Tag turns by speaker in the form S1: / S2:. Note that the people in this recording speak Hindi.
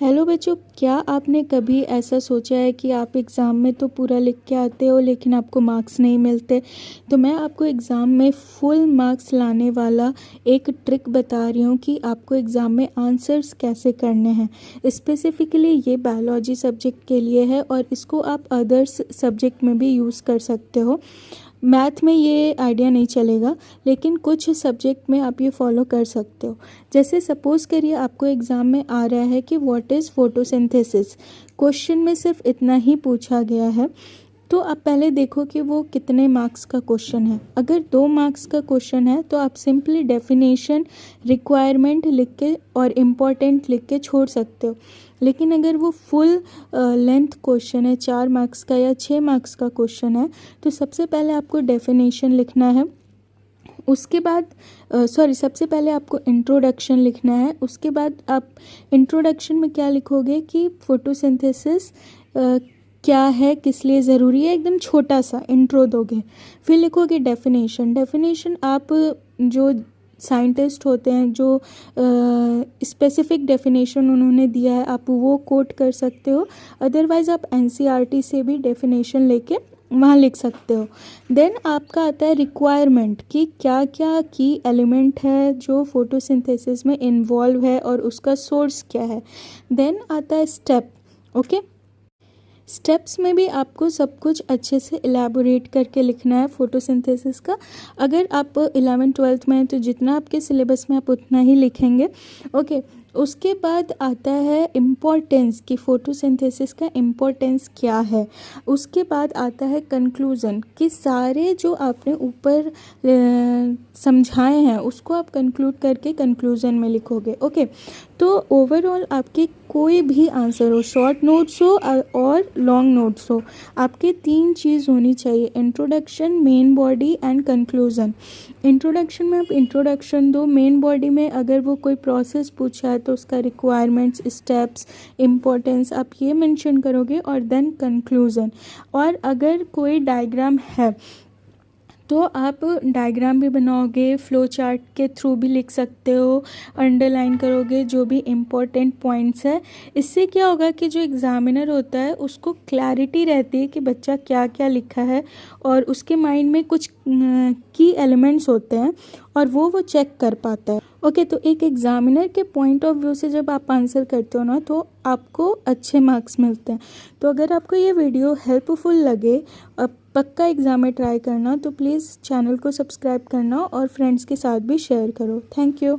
S1: हेलो बच्चों, क्या आपने कभी ऐसा सोचा है कि आप एग्ज़ाम में तो पूरा लिख के आते हो लेकिन आपको मार्क्स नहीं मिलते। तो मैं आपको एग्ज़ाम में फुल मार्क्स लाने वाला एक ट्रिक बता रही हूँ कि आपको एग्ज़ाम में आंसर्स कैसे करने हैं। स्पेसिफ़िकली ये बायोलॉजी सब्जेक्ट के लिए है और इसको आप अदर्स सब्जेक्ट में भी यूज़ कर सकते हो। मैथ में ये आइडिया नहीं चलेगा, लेकिन कुछ सब्जेक्ट में आप ये फॉलो कर सकते हो। जैसे सपोज़ करिए आपको एग्ज़ाम में आ रहा है कि व्हाट इज़ फोटोसिंथेसिस। क्वेश्चन में सिर्फ इतना ही पूछा गया है, तो आप पहले देखो कि वो कितने मार्क्स का क्वेश्चन है। अगर 2 मार्क्स का क्वेश्चन है तो आप सिंपली डेफिनेशन, रिक्वायरमेंट लिख के और इम्पोर्टेंट लिख के छोड़ सकते हो। लेकिन अगर वो फुल लेंथ क्वेश्चन है, 4 मार्क्स का या 6 मार्क्स का क्वेश्चन है, तो सबसे पहले आपको डेफिनेशन लिखना है। उसके बाद सबसे पहले आपको इंट्रोडक्शन लिखना है। उसके बाद आप इंट्रोडक्शन में क्या लिखोगे कि फोटोसिंथेसिस क्या है, किस लिए ज़रूरी है, एकदम छोटा सा इंट्रो दोगे। फिर लिखोगे डेफिनेशन। डेफिनेशन आप जो साइंटिस्ट होते हैं, जो स्पेसिफिक डेफिनेशन उन्होंने दिया है, आप वो कोट कर सकते हो। अदरवाइज़ आप एनसीईआरटी से भी डेफिनेशन लेके वहाँ लिख सकते हो। देन आपका आता है रिक्वायरमेंट कि क्या क्या की एलिमेंट है जो फोटोसिंथेसिस में इन्वॉल्व है और उसका सोर्स क्या है। देन आता है स्टेप। ओके, स्टेप्स में भी आपको सब कुछ अच्छे से इलेबोरेट करके लिखना है फोटोसिंथेसिस का। अगर आप 11th-12th में हैं तो जितना आपके सिलेबस में आप उतना ही लिखेंगे। ओके, उसके बाद आता है इम्पोर्टेंस कि फोटोसिंथेसिस का इम्पोर्टेंस क्या है। उसके बाद आता है कंक्लूज़न कि सारे जो आपने ऊपर समझाए हैं उसको आप कंक्लूड करके कंक्लूज़न में लिखोगे। ओके, तो ओवरऑल आपके कोई भी आंसर हो, शॉर्ट नोट्स हो और लॉन्ग नोट्स हो, आपके 3 चीज़ होनी चाहिए: introduction, main body and conclusion. Introduction में आप इंट्रोडक्शन दो। मेन बॉडी में अगर वो कोई प्रोसेस पूछा है तो उसका रिक्वायरमेंट्स, स्टेप्स, इम्पोर्टेंस आप ये मेंशन करोगे और देन कंक्लूज़न। और अगर कोई डायग्राम है तो आप डायग्राम भी बनाओगे, फ्लो चार्ट के थ्रू भी लिख सकते हो, अंडरलाइन करोगे जो भी इम्पोर्टेंट पॉइंट्स है। इससे क्या होगा कि जो एग्ज़ामिनर होता है उसको क्लैरिटी रहती है कि बच्चा क्या क्या लिखा है और उसके माइंड में कुछ की एलिमेंट्स होते हैं और वो चेक कर पाता है। ओके, तो एक एग्ज़ामिनर के पॉइंट ऑफ व्यू से जब आप आंसर करते हो ना तो आपको अच्छे मार्क्स मिलते हैं। तो अगर आपको ये वीडियो हेल्पफुल लगे, पक्का एग्ज़ाम में ट्राई करना, तो प्लीज़ चैनल को सब्सक्राइब करना और फ्रेंड्स के साथ भी शेयर करो। Thank you.